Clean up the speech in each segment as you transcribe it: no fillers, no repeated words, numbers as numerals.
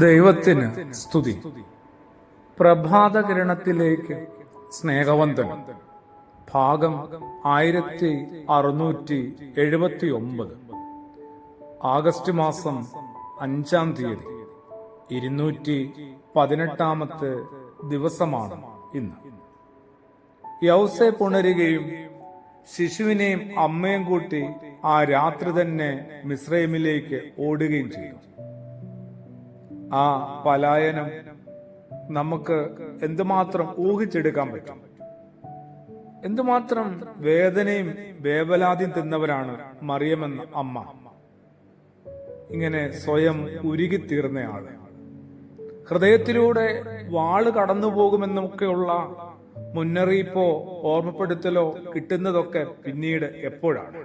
ദൈവത്തിന് സ്തുതി. പ്രഭാതകിരണത്തിലേക്ക് സ്നേഹവന്ദനം. ഭാഗം 1679. ആഗസ്റ്റ് മാസം 5-ാം തീയതി 218-ാമത്തെ ദിവസമാണ് ഇന്ന്. യൗസേപ്പ് ഉണരുകയും ശിശുവിനെയും അമ്മയും കൂട്ടി ആ രാത്രി തന്നെ മിസ്രൈമിലേക്ക് ഓടുകയും ചെയ്തു. ആ പലായനം നമുക്ക് എന്തുമാത്രം ഊഹിച്ചെടുക്കാൻ പറ്റും. എന്തുമാത്രം വേദനയും വേവലാതിയും തിന്നവരാണ് മറിയമെന്ന അമ്മ. ഇങ്ങനെ സ്വയം ഉരുകിത്തീർന്നയാള്, ഹൃദയത്തിലൂടെ വാള് കടന്നുപോകുമെന്നൊക്കെയുള്ള മുന്നറിയിപ്പോ ഓർമ്മപ്പെടുത്തലോ കിട്ടുന്നതൊക്കെ പിന്നീട് എപ്പോഴാണ്.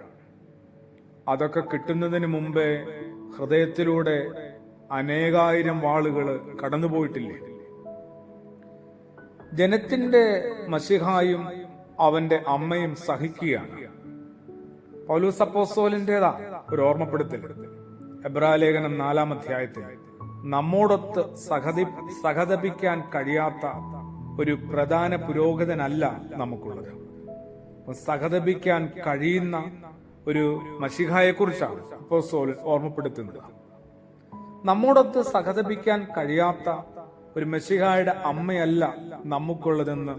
അതൊക്കെ കിട്ടുന്നതിന് മുമ്പേ ഹൃദയത്തിലൂടെ അനേകായിരം വാളുകള് കടന്നുപോയിട്ടില്ലേ? ജനത്തിന്റെ മശിഹായും അവന്റെ അമ്മയും സഹിക്കുകയാണ്. പൗലോസ് അപ്പോസ്തലന്റേതാ ഒരു ഓർമ്മപ്പെടുത്തൽ. എബ്രായലേഖനം 4-ാം അധ്യായത്തിൽ നമ്മോടൊത്ത് സഹതപിക്കാൻ കഴിയാത്ത ഒരു പ്രധാന പുരോഹിതനല്ല നമുക്കുള്ളത്. സഹതപിക്കാൻ കഴിയുന്ന ഒരു മശിഹായെ കുറിച്ചാണ് അപ്പോസ്തലൻ ഓർമ്മപ്പെടുത്തുന്നത്. നമ്മോടൊത്ത് സഹതപിക്കാൻ കഴിയാത്ത ഒരു മെശിഹായുടെ അമ്മയല്ല നമുക്കുള്ളതെന്ന്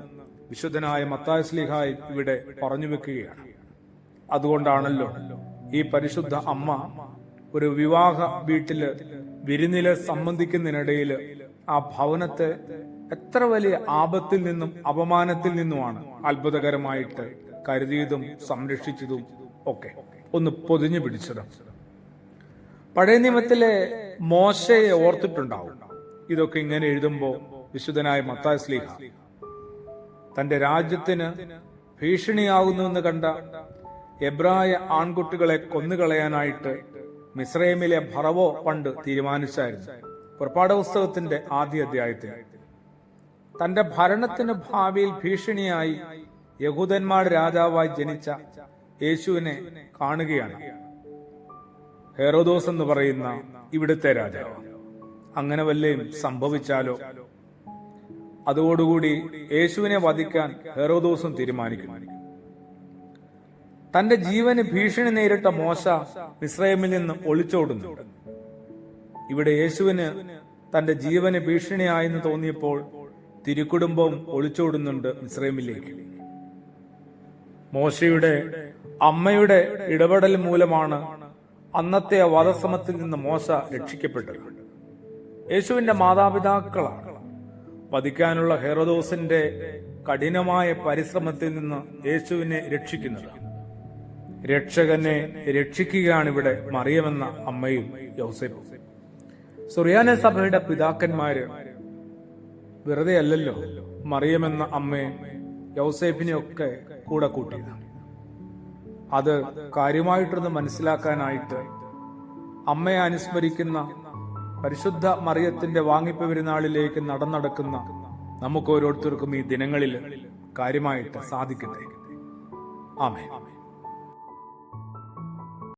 വിശുദ്ധനായ മത്തായി ശ്ലീഹായി ഇവിടെ പറഞ്ഞു വെക്കുകയാണ്. അതുകൊണ്ടാണല്ലോ ഈ പരിശുദ്ധ അമ്മ ഒരു വിവാഹ വീട്ടില് വിരുന്നില് സംബന്ധിക്കുന്നതിനിടയിൽ ആ ഭവനത്തെ എത്ര വലിയ ആപത്തിൽ നിന്നും അപമാനത്തിൽ നിന്നുമാണ് അത്ഭുതകരമായിട്ട് കരുതിയതും സംരക്ഷിച്ചതും ഒക്കെ ഒന്ന് പൊതിഞ്ഞു പിടിച്ചത്. പഴയ നിയമത്തിലെ മോശയെ ഓർത്തിട്ടുണ്ടാവും. ഇതൊക്കെ ഇങ്ങനെ എഴുതുമ്പോ വിശുദ്ധനായ മത്തായി ശ്ലീഹ തന്റെ രാജ്യത്തിന് ഭീഷണിയാകുന്നുവെന്ന് കണ്ട എബ്രായ ആൺകുട്ടികളെ കൊന്നുകളയാനായിട്ട് മിസ്രൈമിലെ ഫറവോ പണ്ട് തീരുമാനിച്ചായിരുന്നു. പുറപ്പാട് പുസ്തകത്തിന്റെ ആദ്യ അധ്യായത്തിൽ തന്റെ ഭരണത്തിന് ഭാവിയിൽ ഭീഷണിയായി യഹൂദന്മാരുടെ രാജാവായി ജനിച്ച യേശുവിനെ കാണുകയാണ് ഹെറോദോസ് എന്ന് പറയുന്ന ഇവിടുത്തെ രാജാവ്. അങ്ങനെ വല്ലതും സംഭവിച്ചാലോ? അതോടുകൂടി യേശുവിനെ വധിക്കാൻ ഹെറോദോസും തീരുമാനിക്കുന്നു. തന്റെ ജീവന് ഭീഷണി നേരിട്ട മോശ മിസ്രൈമിൽ നിന്ന് ഒളിച്ചോടുന്നു. ഇവിടെ യേശുവിന് തന്റെ ജീവന് ഭീഷണിയായെന്ന് തോന്നിയപ്പോൾ തിരുക്കുടുംബം ഒളിച്ചോടുന്നുണ്ട് മിസ്രൈമിലേക്ക്. മോശയുടെ അമ്മയുടെ ഇടപെടൽ മൂലമാണ് അന്നത്തെ വധശ്രമത്തിൽ നിന്ന് മോശ രക്ഷിക്കപ്പെട്ടത്. യേശുവിന്റെ മാതാപിതാക്കളാണ് വധിക്കാനുള്ള ഹെറോദോസിന്റെ കഠിനമായ പരിശ്രമത്തിൽ നിന്ന് യേശുവിനെ രക്ഷിക്കുന്നത്. രക്ഷകനെ രക്ഷിക്കുകയാണ് ഇവിടെ മറിയമെന്ന അമ്മയും യൗസേപ്പും. സുറിയാനി സഭയുടെ പിതാക്കന്മാര് വെറുതെ അല്ലല്ലോ മറിയമെന്ന അമ്മയും യൗസേപ്പിനെയൊക്കെ കൂടെ കൂട്ടിയത്. അത് കാര്യമായിട്ടൊന്ന് മനസ്സിലാക്കാനായിട്ട് അമ്മയെ അനുസ്മരിക്കുന്ന പരിശുദ്ധ മറിയത്തിന്റെ വാങ്ങിപ്പ് പെരുന്നാളിലേക്ക് നടക്കുന്ന നമുക്ക് ഓരോരുത്തർക്കും ഈ ദിനങ്ങളിൽ കാര്യമായിട്ട് സാധിക്കട്ടെ. ആമേൻ.